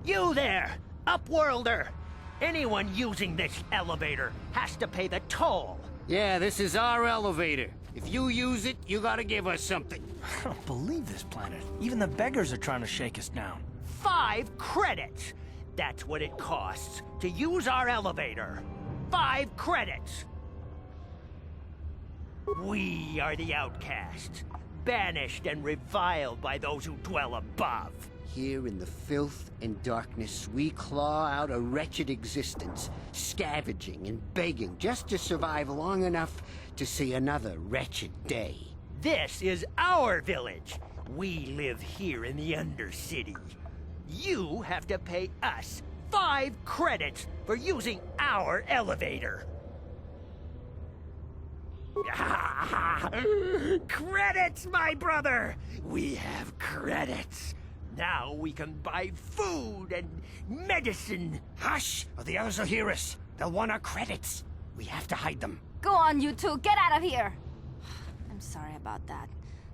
You there, Upworlder! Anyone using this elevator has to pay the toll. Yeah, this is our elevator. If you use it, you gotta give us something. I don't believe this planet. Even the beggars are trying to shake us down. 5 credits! That's what it costs to use our elevator. 5 credits! We are the outcasts, banished and reviled by those who dwell above. Here in the filth and darkness, we claw out a wretched existence, scavenging and begging just to survive long enough to see another wretched day. This is our village. We live here in the Undercity. You have to pay us 5 credits for using our elevator. Credits, my brother! We have credits. Now we can buy food and medicine. Hush, or the others will hear us. They'll want our credits. We have to hide them. Go on, you two, get out of here! I'm sorry about that.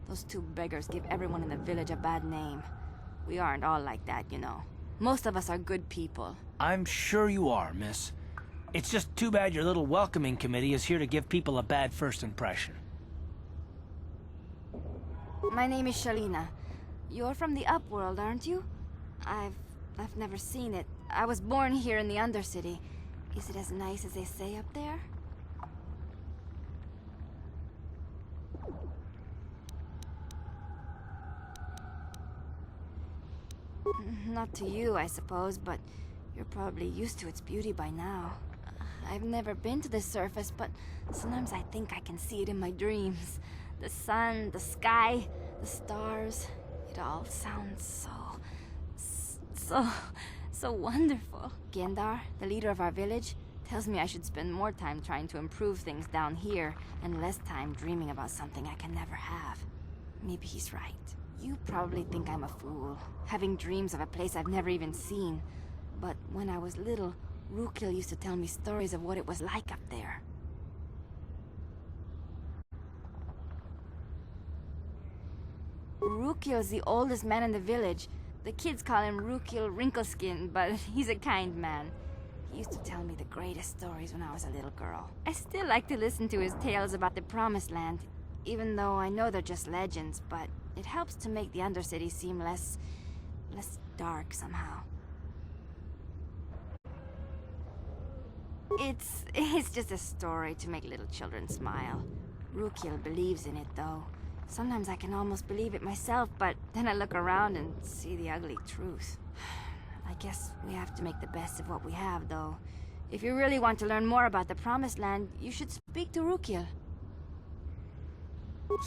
Those 2 beggars give everyone in the village a bad name. We aren't all like that, you know. Most of us are good people. I'm sure you are, miss. It's just too bad your little welcoming committee is here to give people a bad first impression. My name is Shalina. You're from the Upworld, aren't you? I've never seen it. I was born here in the Undercity. Is it as nice as they say up there? Not to you, I suppose, but you're probably used to its beauty by now. I've never been to the surface, but sometimes I think I can see it in my dreams. The sun, the sky, the stars. It all sounds so wonderful. Gendar, the leader of our village, tells me I should spend more time trying to improve things down here and less time dreaming about something I can never have. Maybe he's right. You probably think I'm a fool, having dreams of a place I've never even seen. But when I was little, Rukil used to tell me stories of what it was like up there. Rukil's the oldest man in the village. The kids call him Rukil Wrinkleskin, but he's a kind man. He used to tell me the greatest stories when I was a little girl. I still like to listen to his tales about the Promised Land, even though I know they're just legends, but it helps to make the Undercity seem less dark somehow. It's just a story to make little children smile. Rukil believes in it, though. Sometimes I can almost believe it myself, but then I look around and see the ugly truth. I guess we have to make the best of what we have, though. If you really want to learn more about the Promised Land, you should speak to Rukil.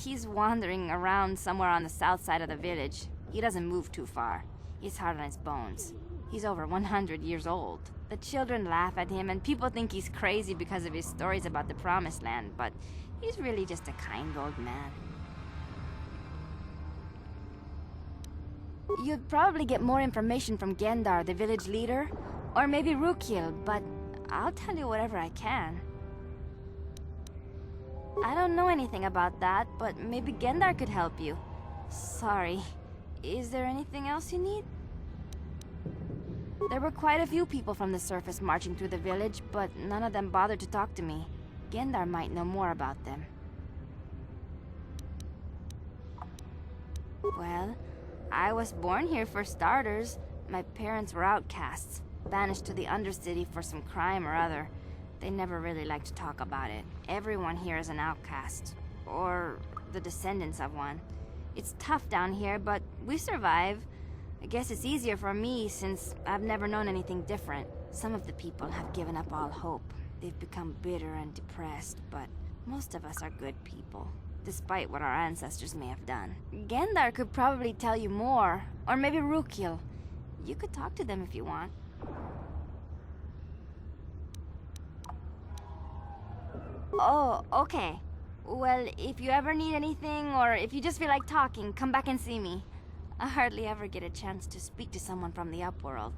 He's wandering around somewhere on the south side of the village. He doesn't move too far. He's hard on his bones. He's over 100 years old. The children laugh at him, and people think he's crazy because of his stories about the Promised Land, but he's really just a kind old man. You'd probably get more information from Gendar, the village leader, or maybe Rukil, but I'll tell you whatever I can. I don't know anything about that, but maybe Gendar could help you. Sorry. Is there anything else you need? There were quite a few people from the surface marching through the village, but none of them bothered to talk to me. Gendar might know more about them. Well, I was born here for starters. My parents were outcasts, banished to the Undercity for some crime or other. They never really liked to talk about it. Everyone here is an outcast, or the descendants of one. It's tough down here, but we survive. I guess it's easier for me since I've never known anything different. Some of the people have given up all hope. They've become bitter and depressed, but most of us are good people, despite what our ancestors may have done. Gendar could probably tell you more, or maybe Rukil. You could talk to them if you want. Oh, okay. Well, if you ever need anything, or if you just feel like talking, come back and see me. I hardly ever get a chance to speak to someone from the Upworld.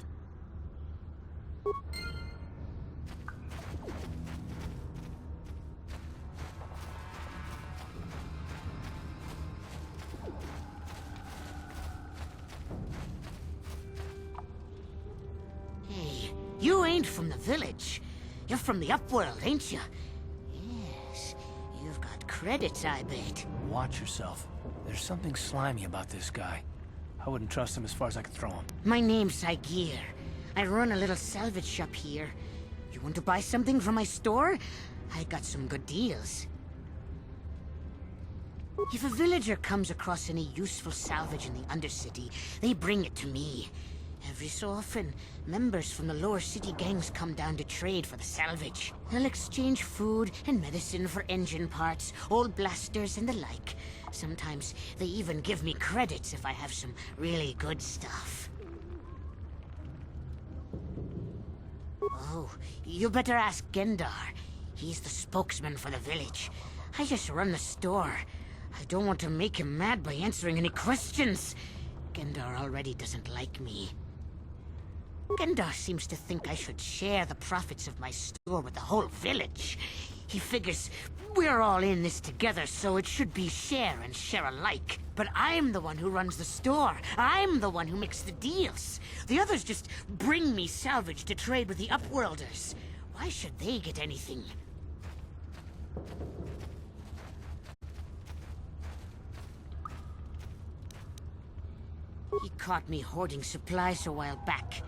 You ain't from the village. You're from the Upworld, ain't you? Yes, you've got credits, I bet. Watch yourself. There's something slimy about this guy. I wouldn't trust him as far as I could throw him. My name's Saigir. I run a little salvage shop here. You want to buy something from my store? I got some good deals. If a villager comes across any useful salvage in the Undercity, they bring it to me. Every so often, members from the lower city gangs come down to trade for the salvage. They'll exchange food and medicine for engine parts, old blasters and the like. Sometimes they even give me credits if I have some really good stuff. Oh, you better ask Gendar. He's the spokesman for the village. I just run the store. I don't want to make him mad by answering any questions. Gendar already doesn't like me. Gendar seems to think I should share the profits of my store with the whole village. He figures we're all in this together, so it should be share and share alike. But I'm the one who runs the store. I'm the one who makes the deals. The others just bring me salvage to trade with the Upworlders. Why should they get anything? He caught me hoarding supplies a while back.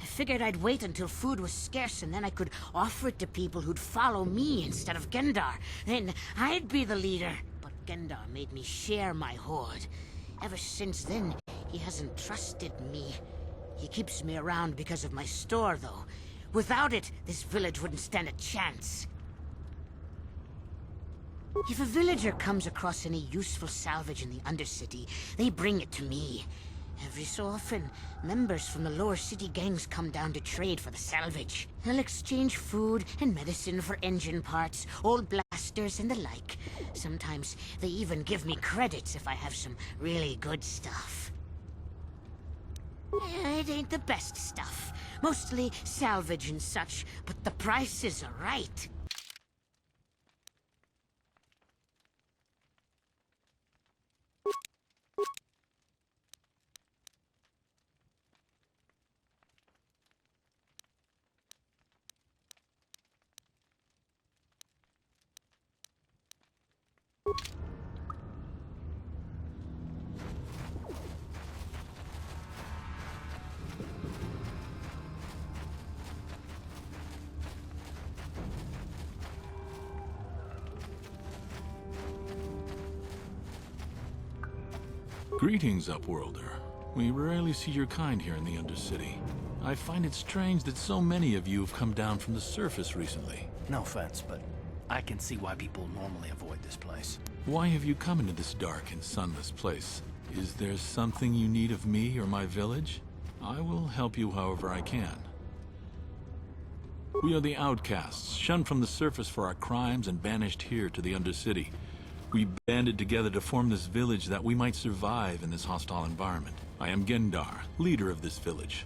I figured I'd wait until food was scarce and then I could offer it to people who'd follow me instead of Gendar. Then I'd be the leader. But Gendar made me share my hoard. Ever since then, he hasn't trusted me. He keeps me around because of my store, though. Without it, this village wouldn't stand a chance. If a villager comes across any useful salvage in the Undercity, they bring it to me. Every so often, members from the lower city gangs come down to trade for the salvage. They'll exchange food and medicine for engine parts, old blasters and the like. Sometimes they even give me credits if I have some really good stuff. It ain't the best stuff. Mostly salvage and such, but the prices are right. Greetings, Upworlder. We rarely see your kind here in the Undercity. I find it strange that so many of you have come down from the surface recently. No offense, but I can see why people normally avoid this place. Why have you come into this dark and sunless place? Is there something you need of me or my village? I will help you however I can. We are the outcasts, shunned from the surface for our crimes and banished here to the Undercity. We banded together to form this village that we might survive in this hostile environment. I am Gendar, leader of this village,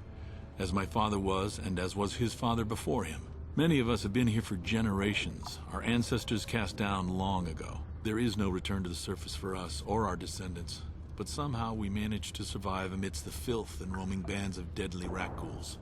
as my father was and as was his father before him. Many of us have been here for generations, our ancestors cast down long ago. There is no return to the surface for us or our descendants, but somehow we managed to survive amidst the filth and roaming bands of deadly rat ghouls.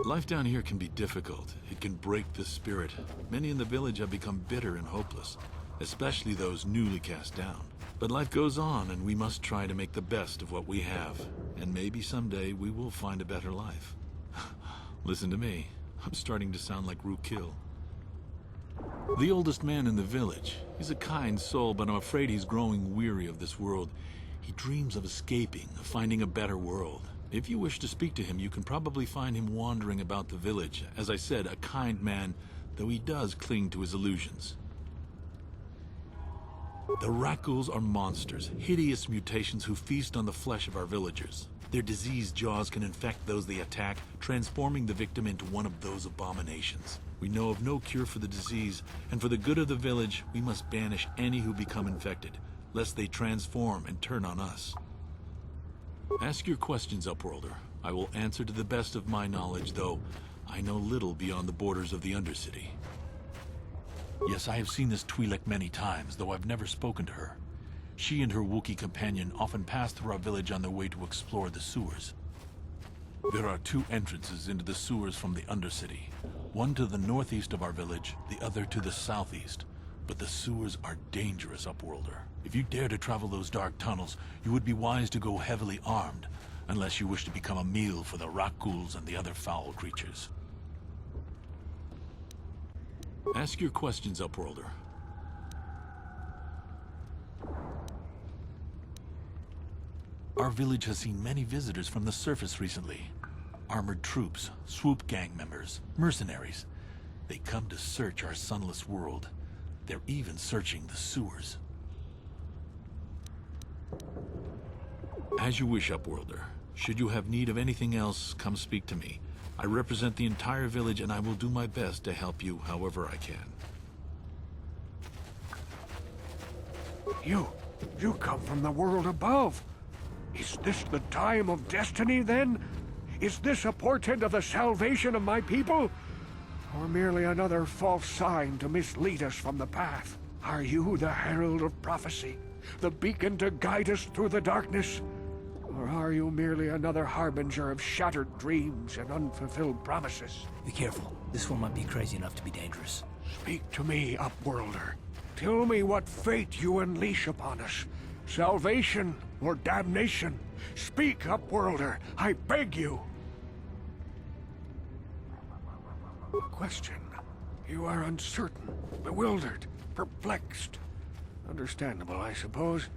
Life down here can be difficult. It can break the spirit. Many in the village have become bitter and hopeless, especially those newly cast down. But life goes on, and we must try to make the best of what we have. And maybe someday we will find a better life. Listen to me. I'm starting to sound like Rookil. The oldest man in the village. He's a kind soul, but I'm afraid he's growing weary of this world. He dreams of escaping, of finding a better world. If you wish to speak to him, you can probably find him wandering about the village. As I said, a kind man, though he does cling to his illusions. The rat ghouls are monsters, hideous mutations who feast on the flesh of our villagers. Their diseased jaws can infect those they attack, transforming the victim into one of those abominations. We know of no cure for the disease, and for the good of the village, we must banish any who become infected, lest they transform and turn on us. Ask your questions, Upworlder. I will answer to the best of my knowledge, though I know little beyond the borders of the Undercity. Yes, I have seen this Twi'lek many times, though I've never spoken to her. She and her Wookiee companion often pass through our village on their way to explore the sewers. There are two entrances into the sewers from the Undercity. One to the northeast of our village, the other to the southeast. But the sewers are dangerous, Upworlder. If you dare to travel those dark tunnels, you would be wise to go heavily armed, unless you wish to become a meal for the Rakghouls and the other foul creatures. Ask your questions, Upworlder. Our village has seen many visitors from the surface recently. Armored troops, swoop gang members, mercenaries. They come to search our sunless world. They're even searching the sewers. As you wish, Upworlder. Should you have need of anything else, come speak to me. I represent the entire village and I will do my best to help you however I can. You come from the world above. Is this the time of destiny, then? Is this a portent of the salvation of my people? Or merely another false sign to mislead us from the path? Are you the herald of prophecy? The beacon to guide us through the darkness? Or are you merely another harbinger of shattered dreams and unfulfilled promises? Be careful. This one might be crazy enough to be dangerous. Speak to me, Upworlder. Tell me what fate you unleash upon us. Salvation or damnation? Speak, Upworlder, I beg you. Question. You are uncertain, bewildered, perplexed. Understandable, I suppose.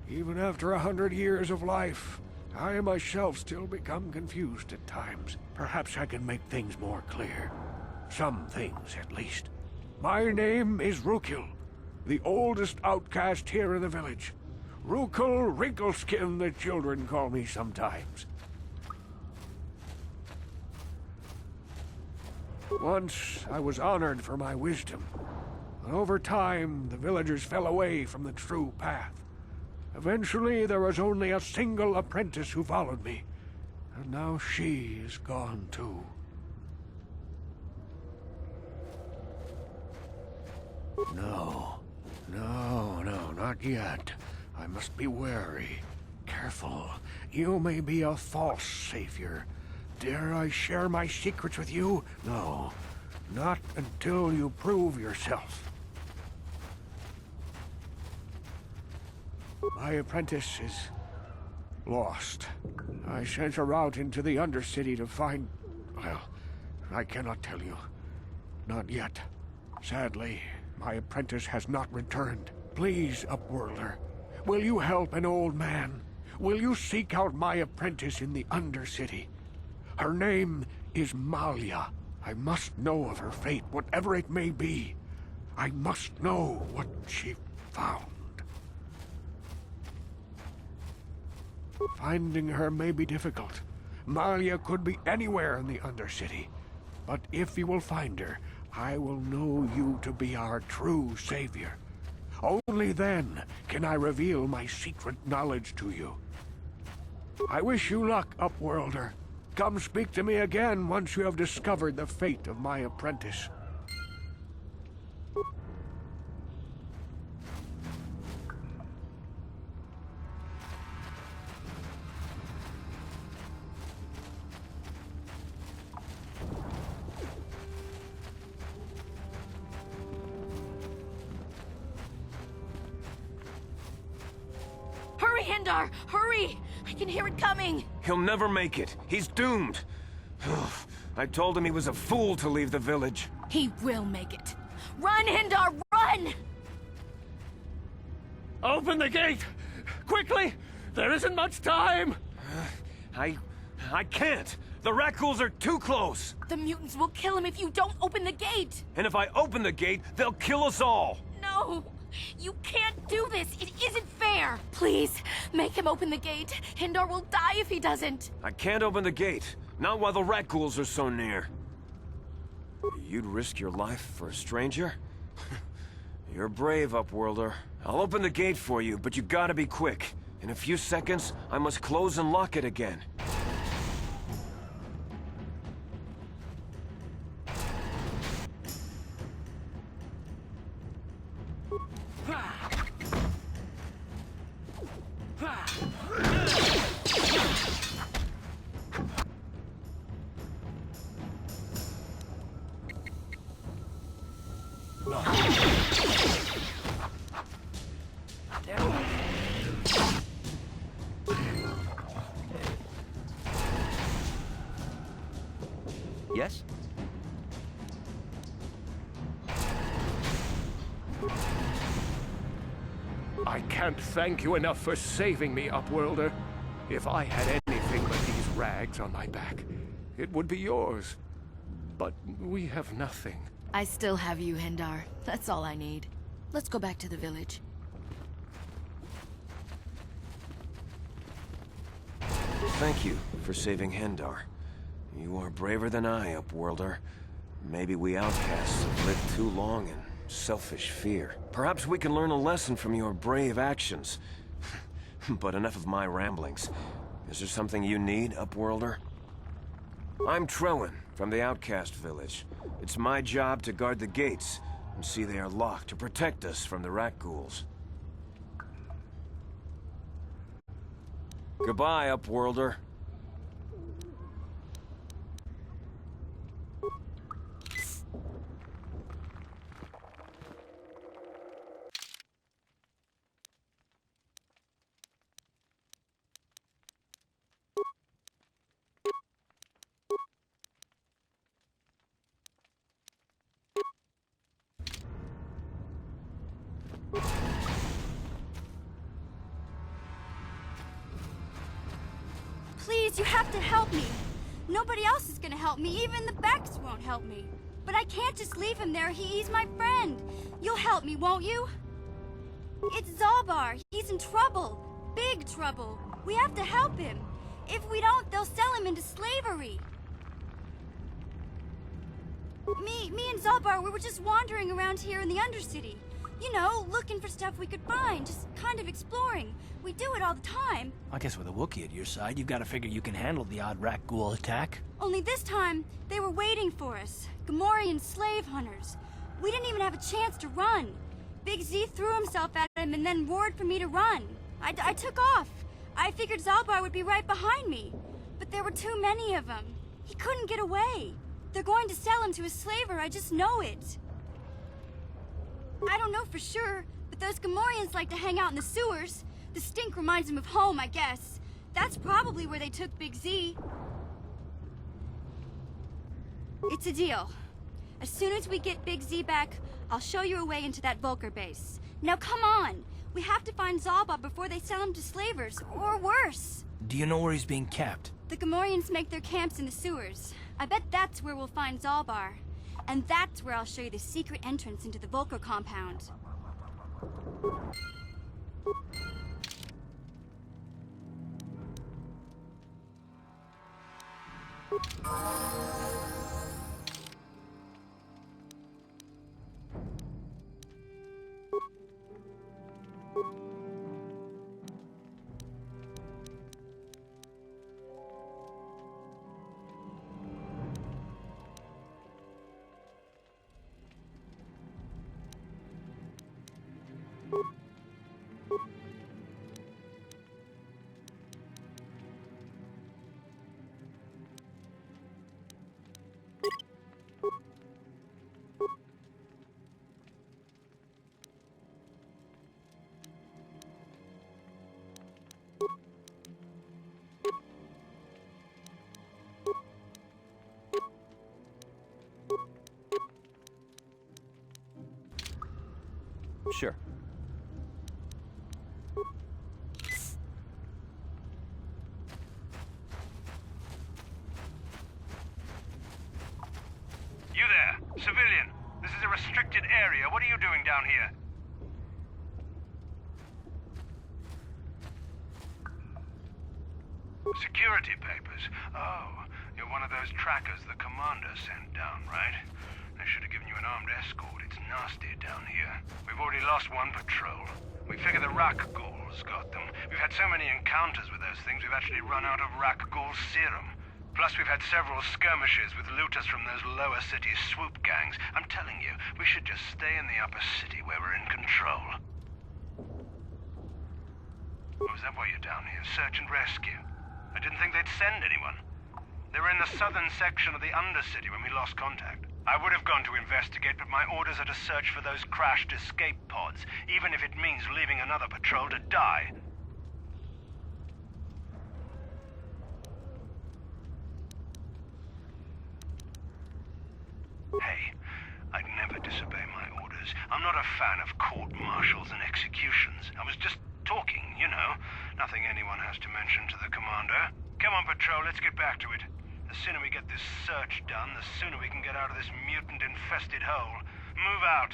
Even after 100 years of life, I myself still become confused at times. Perhaps I can make things more clear. Some things, at least. My name is Rukil, the oldest outcast here in the village. Rukil Wrinkleskin, the children call me sometimes. Once, I was honored for my wisdom. But over time, the villagers fell away from the true path. Eventually, there was only a single apprentice who followed me. And now she is gone too. No, not yet. I must be wary. Careful. You may be a false savior. Dare I share my secrets with you? No, not until you prove yourself. My apprentice is lost. I sent her out into the Undercity to find... well, I cannot tell you. Not yet. Sadly, my apprentice has not returned. Please, Upworlder, will you help an old man? Will you seek out my apprentice in the Undercity? Her name is Malia. I must know of her fate, whatever it may be. I must know what she found. Finding her may be difficult. Malia could be anywhere in the Undercity. But if you will find her, I will know you to be our true savior. Only then can I reveal my secret knowledge to you. I wish you luck, Upworlder. Come speak to me again once you have discovered the fate of my apprentice. Hurry, Hindar! Hurry! I can hear it coming! He'll never make it. He's doomed. I told him he was a fool to leave the village. He will make it. Run, Hindar, run! Open the gate! Quickly! There isn't much time! I can't! The Rakghouls are too close! The mutants will kill him if you don't open the gate! And if I open the gate, they'll kill us all! No! You can't do this! It isn't fair! Please, make him open the gate. Hindar will die if he doesn't. I can't open the gate. Not while the Rakghouls are so near. You'd risk your life for a stranger? You're brave, Upworlder. I'll open the gate for you, but you gotta be quick. In a few seconds, I must close and lock it again. Yes? I can't thank you enough for saving me, Upworlder. If I had anything but these rags on my back, it would be yours. But we have nothing. I still have you, Hendar. That's all I need. Let's go back to the village. Thank you for saving Hendar. You are braver than I, Upworlder. Maybe we outcasts have lived too long in selfish fear. Perhaps we can learn a lesson from your brave actions. But enough of my ramblings. Is there something you need, Upworlder? I'm Trellin, from the Outcast Village. It's my job to guard the gates, and see they are locked to protect us from the rat ghouls. Goodbye, Upworlder. Please, you have to help me. Nobody else is gonna help me. Even the Becks won't help me. But I can't just leave him there. He's my friend. You'll help me, won't you? It's Zalbar. He's in trouble. Big trouble. We have to help him. If we don't, they'll sell him into slavery. Me and Zalbar, we were just wandering around here in the Undercity. You know, looking for stuff we could find, just kind of exploring. We do it all the time. I guess with a Wookiee at your side, you've got to figure you can handle the odd rat ghoul attack. Only this time, they were waiting for us. Gamorrean slave hunters. We didn't even have a chance to run. Big Z threw himself at him and then roared for me to run. I took off. I figured Zalbar would be right behind me. But there were too many of them. He couldn't get away. They're going to sell him to a slaver, I just know it. I don't know for sure, but those Gamorreans like to hang out in the sewers. The stink reminds them of home, I guess. That's probably where they took Big Z. It's a deal. As soon as we get Big Z back, I'll show you a way into that Vulcar base. Now come on! We have to find Zalba before they sell him to slavers, or worse. Do you know where he's being kept? The Gamorreans make their camps in the sewers. I bet that's where we'll find Zalbar. And that's where I'll show you the secret entrance into the Vulcar compound. Sure. You there, civilian. This is a restricted area. What are you doing down here? Security papers. Oh, you're one of those trackers the commander sent down, right? They should have given you an armed escort. It's nasty down here. We've already lost one patrol. We figure the Rak Ghouls got them. We've had so many encounters with those things, we've actually run out of Rak Ghoul serum. Plus, we've had several skirmishes with looters from those lower city swoop gangs. I'm telling you, we should just stay in the upper city where we're in control. Oh, is that why you're down here? Search and rescue? I didn't think they'd send anyone. They were in the southern section of the Undercity when we lost contact. I would have gone to investigate, but my orders are to search for those crashed escape pods, even if it means leaving another patrol to die. not a fan of court-martials and executions. I was just talking, you know. Nothing anyone has to mention to the commander. Come on, Patrol, let's get back to it. The sooner we get this search done, the sooner we can get out of this mutant-infested hole. Move out.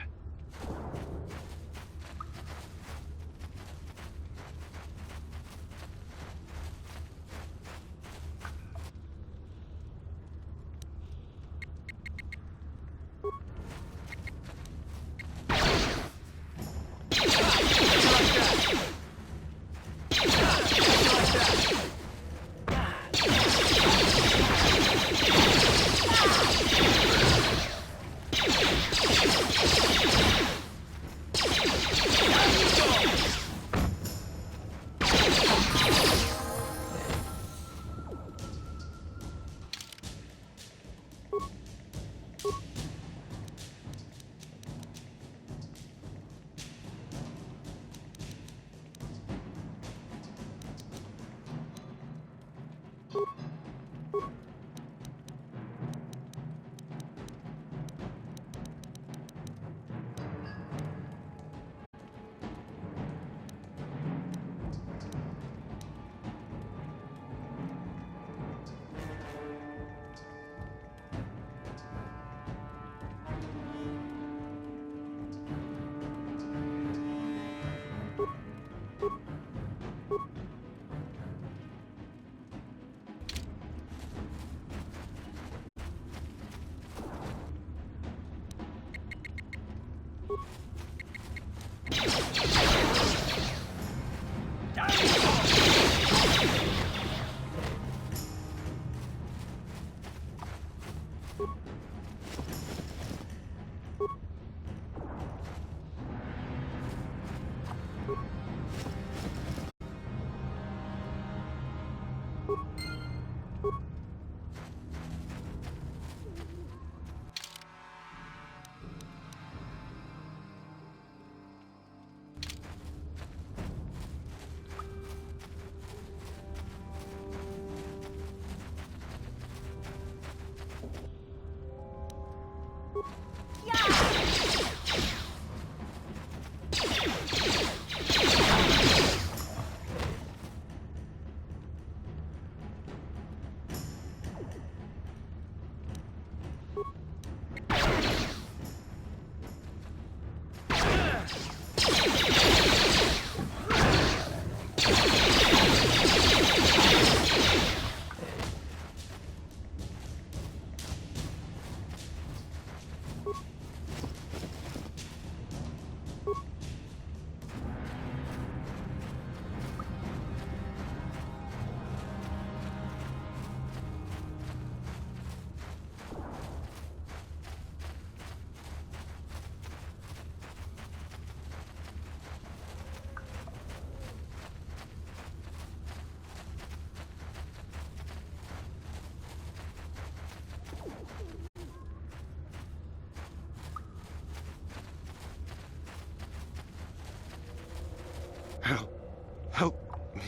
Help me.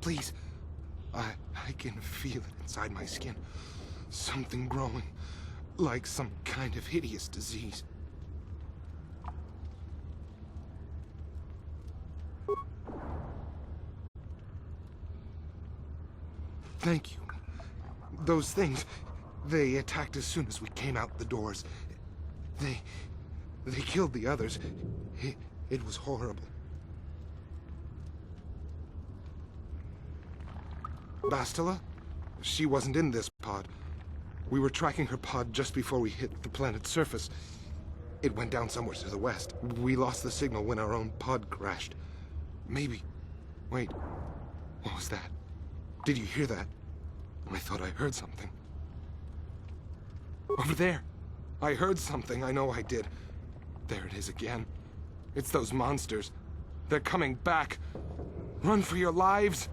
Please. I can feel it inside my skin. Something growing. Like some kind of hideous disease. Thank you. Those things, they attacked as soon as we came out the doors. They killed the others. It was horrible. Bastila? She wasn't in this pod. We were tracking her pod just before we hit the planet's surface. It went down somewhere to the west. We lost the signal when our own pod crashed. Maybe... Wait. What was that? Did you hear that? I thought I heard something. Over there. I heard something. I know I did. There it is again. It's those monsters. They're coming back. Run for your lives!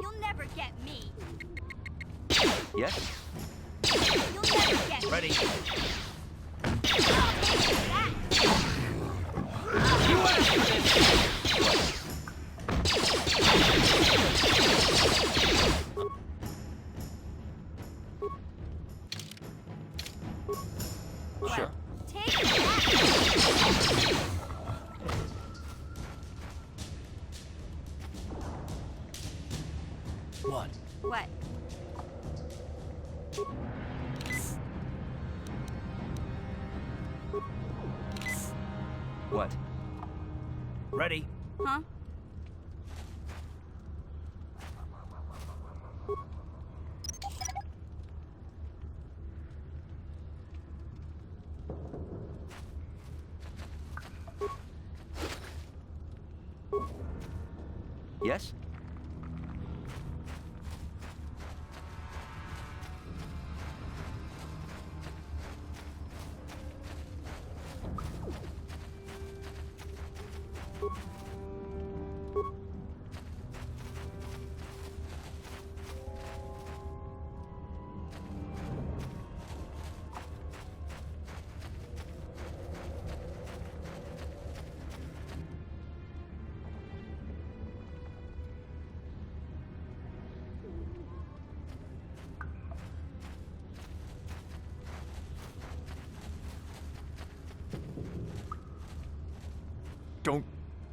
You'll never get me. Yes? You'll never get me. Ready. Sure. Take that. What? What? What? Ready. Huh? Yes?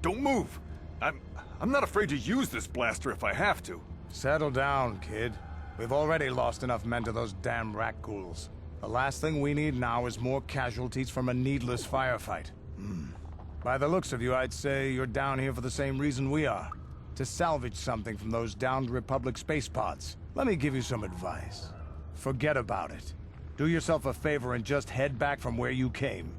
Don't move! I'm not afraid to use this blaster if I have to. Settle down, kid. We've already lost enough men to those damn rat ghouls. The last thing we need now is more casualties from a needless firefight. By the looks of you, I'd say you're down here for the same reason we are. To salvage something from those downed Republic space pods. Let me give you some advice. Forget about it. Do yourself a favor and just head back from where you came.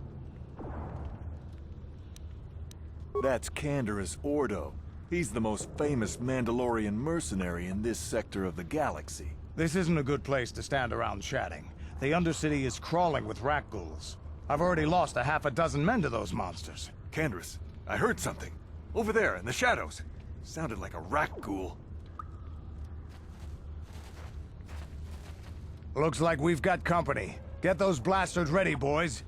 That's Canderous Ordo. He's the most famous Mandalorian mercenary in this sector of the galaxy. This isn't a good place to stand around chatting. The Undercity is crawling with rat ghouls. I've already lost a half a dozen men to those monsters. Canderous, I heard something. Over there, in the shadows. Sounded like a rat ghoul. Looks like we've got company. Get those blasters ready, boys.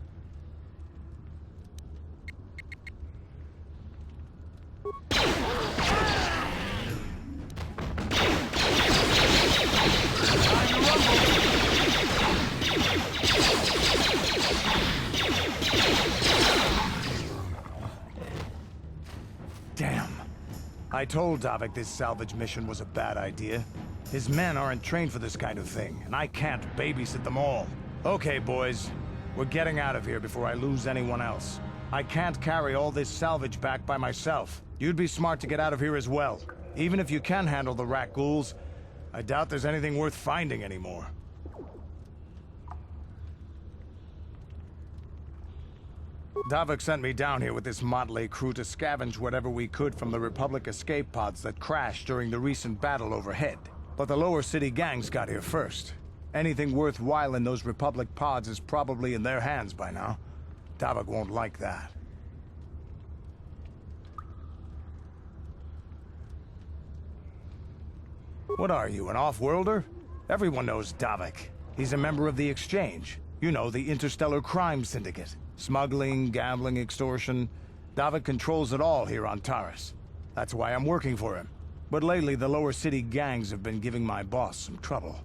Damn. I told Davik this salvage mission was a bad idea. His men aren't trained for this kind of thing, and I can't babysit them all. Okay, boys. We're getting out of here before I lose anyone else. I can't carry all this salvage back by myself. You'd be smart to get out of here as well. Even if you can handle the rat ghouls, I doubt there's anything worth finding anymore. Davik sent me down here with this motley crew to scavenge whatever we could from the Republic escape pods that crashed during the recent battle overhead. But the lower city gangs got here first. Anything worthwhile in those Republic pods is probably in their hands by now. Davik won't like that. What are you, an off-worlder? Everyone knows Davik. He's a member of the Exchange. You know, the interstellar crime syndicate. Smuggling, gambling, extortion. Davik controls it all here on Taris. That's why I'm working for him. But lately, the lower city gangs have been giving my boss some trouble.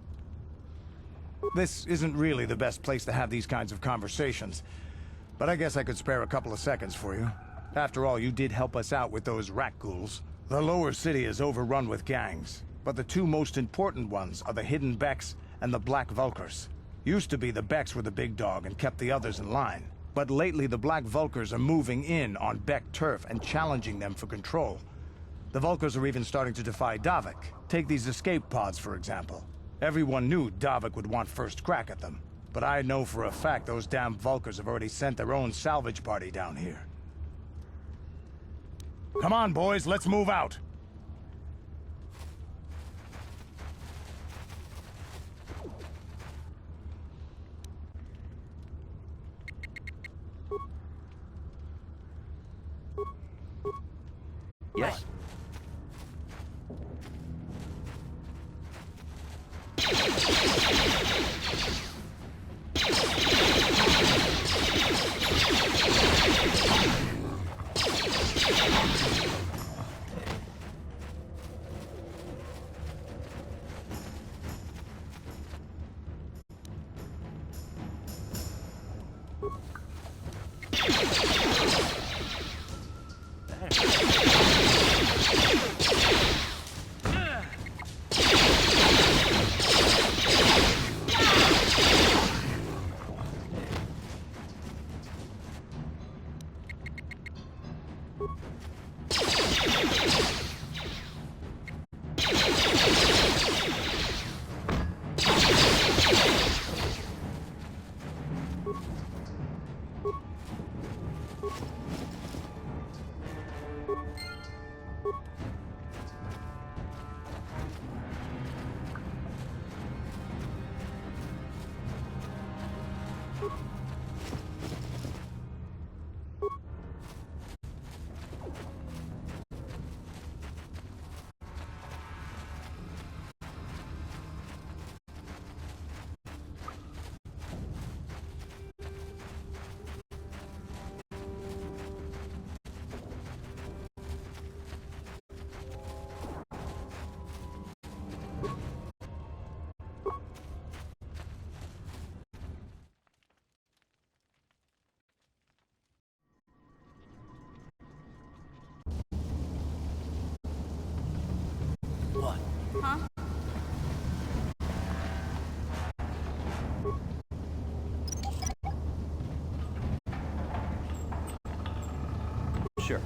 This isn't really the best place to have these kinds of conversations, but I guess I could spare a couple of seconds for you. After all, you did help us out with those rat ghouls. The lower city is overrun with gangs, but the two most important ones are the Hidden Becks and the Black Vulkars. Used to be the Becks were the big dog and kept the others in line. But lately the Black Vulkars are moving in on Beck turf and challenging them for control. The Vulkars are even starting to defy Davik. Take these escape pods, for example. Everyone knew Davik would want first crack at them. But I know for a fact those damn Vulkars have already sent their own salvage party down here. Come on, boys, let's move out! Yes? What? Huh? Sure.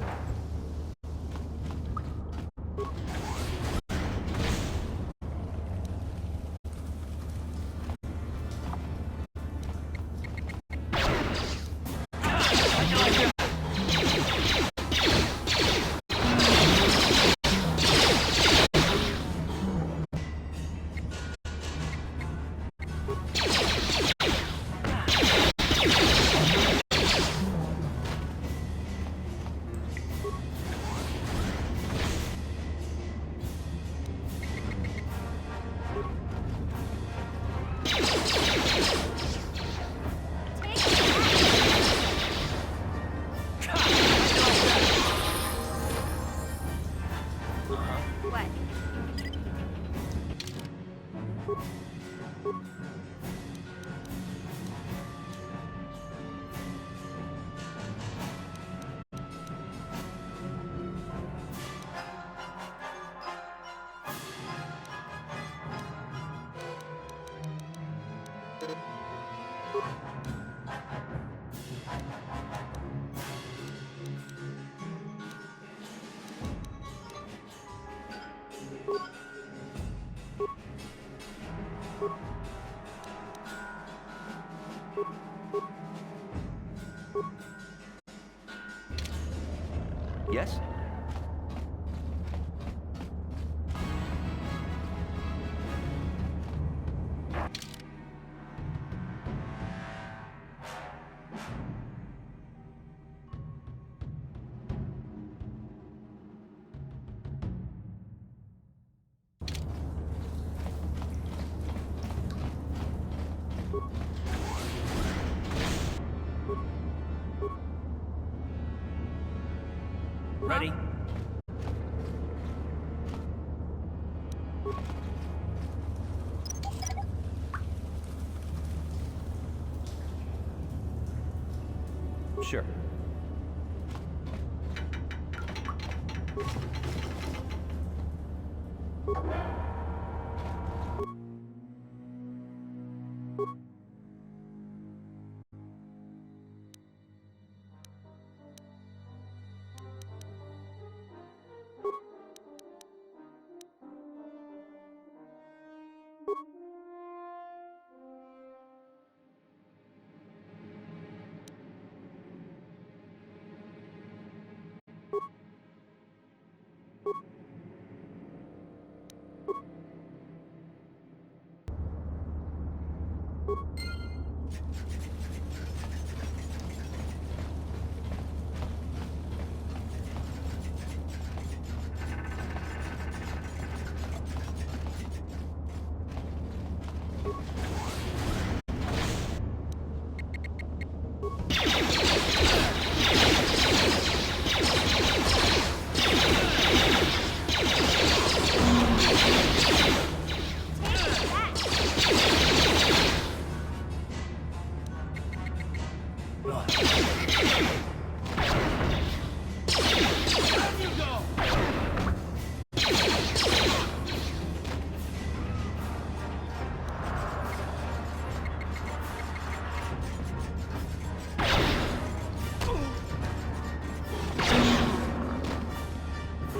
What? Yes? Ready? Sure.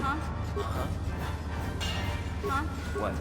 Huh? Huh? Huh? What?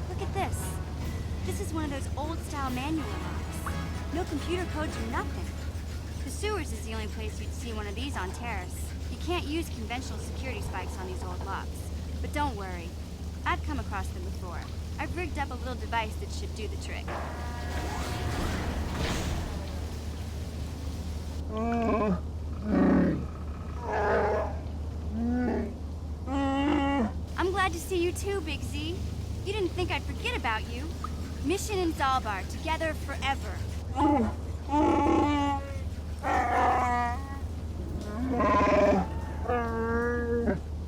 Look at this. This is one of those old-style manual locks. No computer codes or nothing. The sewers is the only place you'd see one of these on Terrace. You can't use conventional security spikes on these old locks. But don't worry. I've come across them before. I've rigged up a little device that should do the trick. I'm glad to see you too, Big Z. You didn't think I'd forget about you. Mission and Zalbar, together forever.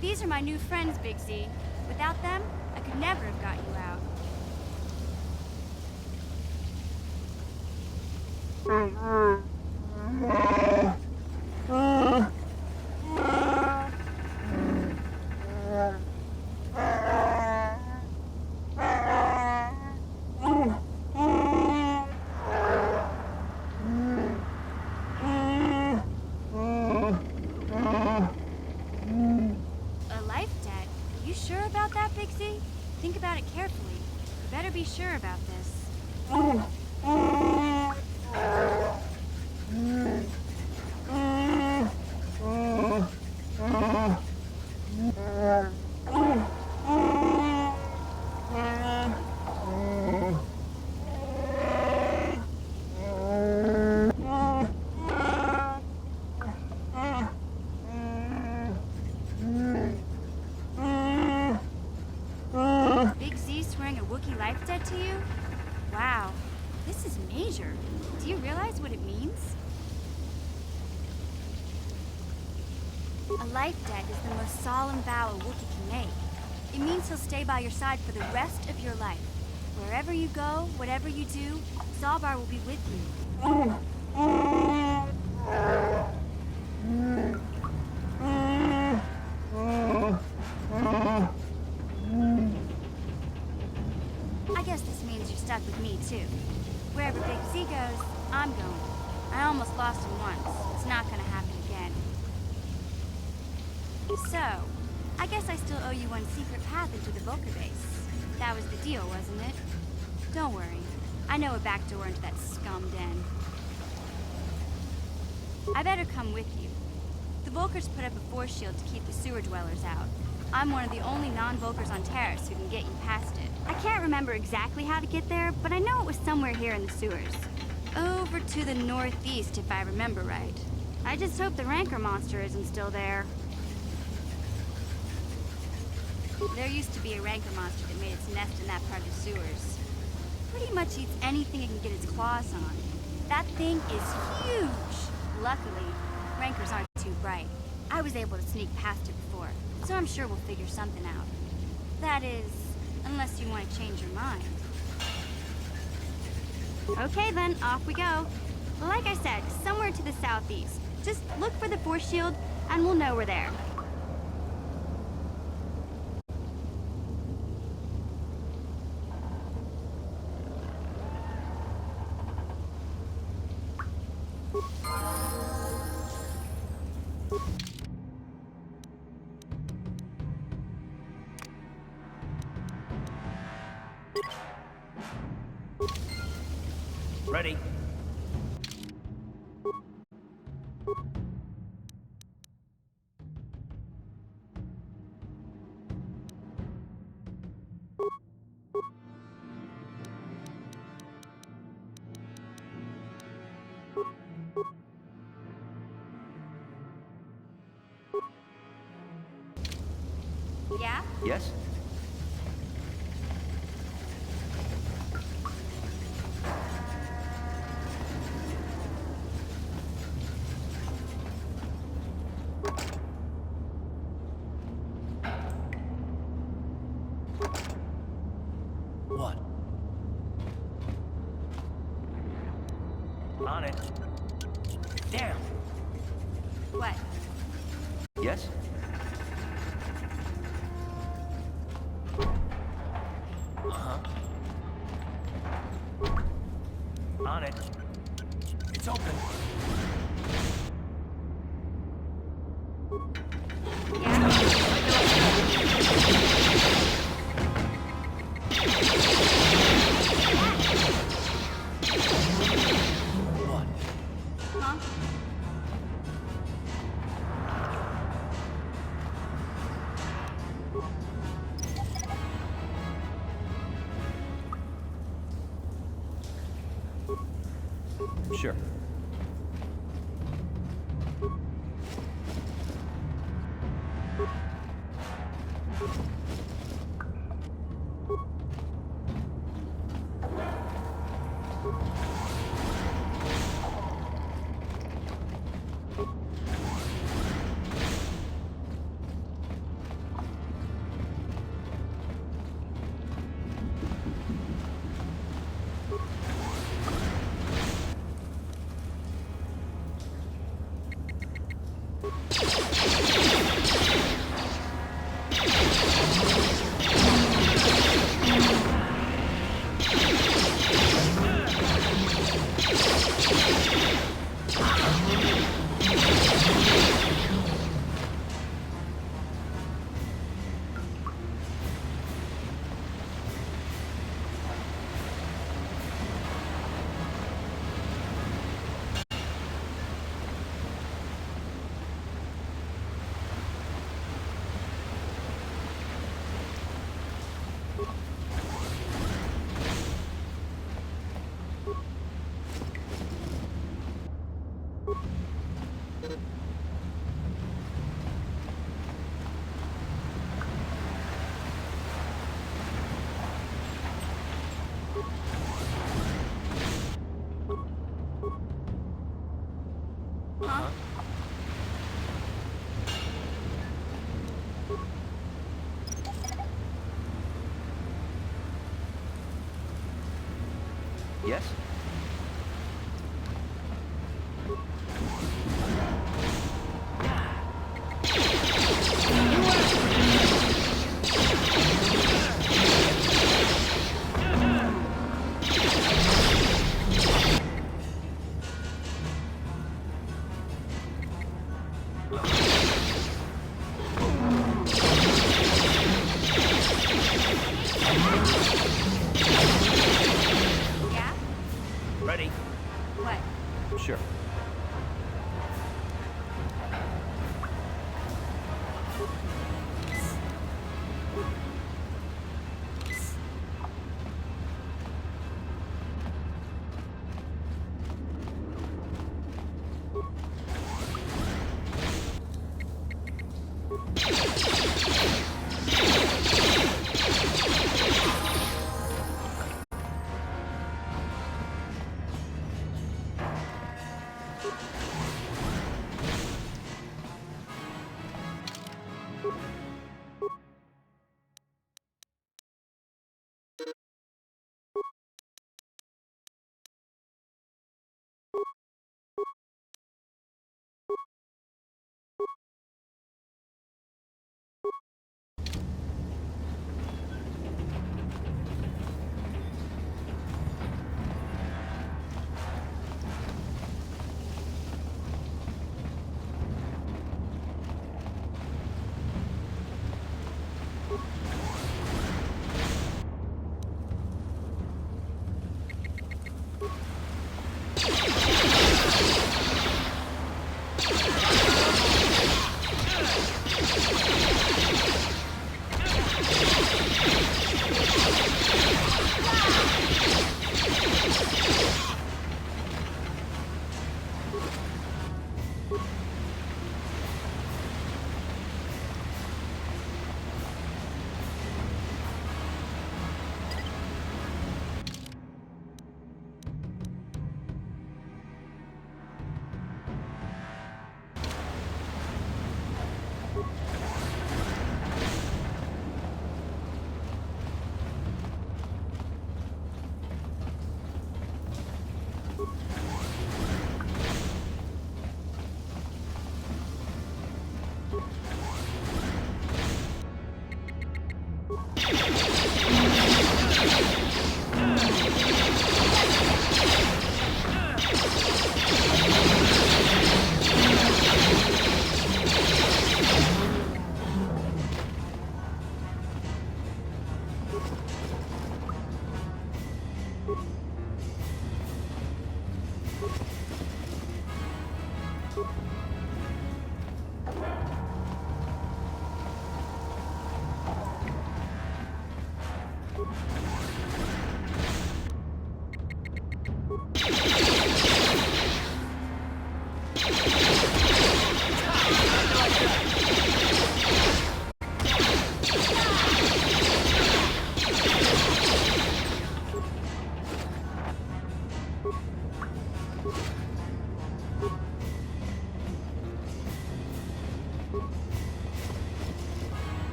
These are my new friends, Big Z. Without them, I could never have got you out. A life debt? You sure about that, Big Z? Think about it carefully. You better be sure about this. Big Z swearing a Wookiee life debt to you? Wow, this is major. Do you realize what it means? A life debt is the most solemn vow a Wookiee can make. It means he'll stay by your side for the rest of your life. Wherever you go, whatever you do, Zalbar will be with you. I guess this means you're stuck with me, too. Wherever Big Z goes, I'm going. I almost lost him once. It's not gonna happen again. So, I guess I still owe you one secret path into the Volker base. That was the deal, wasn't it? Don't worry. I know a back door into that scum den. I better come with you. The Volkers put up a force shield to keep the sewer dwellers out. I'm one of the only non-Volkers on Terrace who can get you past it. I can't remember exactly how to get there, but I know it was somewhere here in the sewers. Over to the northeast, if I remember right. I just hope the rancor monster isn't still there. There used to be a rancor monster that made its nest in that part of the sewers. Pretty much eats anything it can get its claws on. That thing is huge! Luckily, rancors aren't too bright. I was able to sneak past it before, so I'm sure we'll figure something out. That is, unless you want to change your mind. Okay then, off we go. Like I said, somewhere to the southeast. Just look for the force shield, and we'll know we're there. Ready. Yeah? Yes? On it. Damn. What? Yes? Uh-huh. On it. It's open. Huh? Sure. Huh? Yes? Yeah?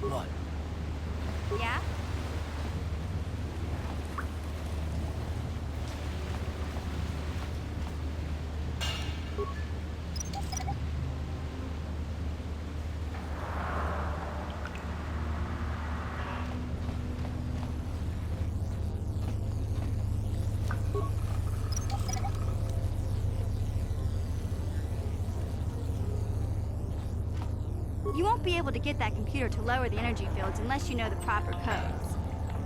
What? Yeah? You won't be able to get that computer to lower the energy fields unless you know the proper codes.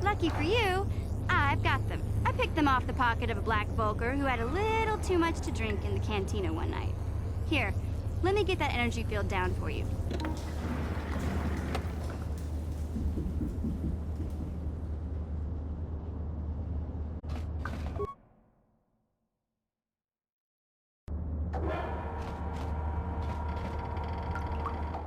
Lucky for you, I've got them. I picked them off the pocket of a black Volker who had a little too much to drink in the cantina one night. Here, let me get that energy field down for you.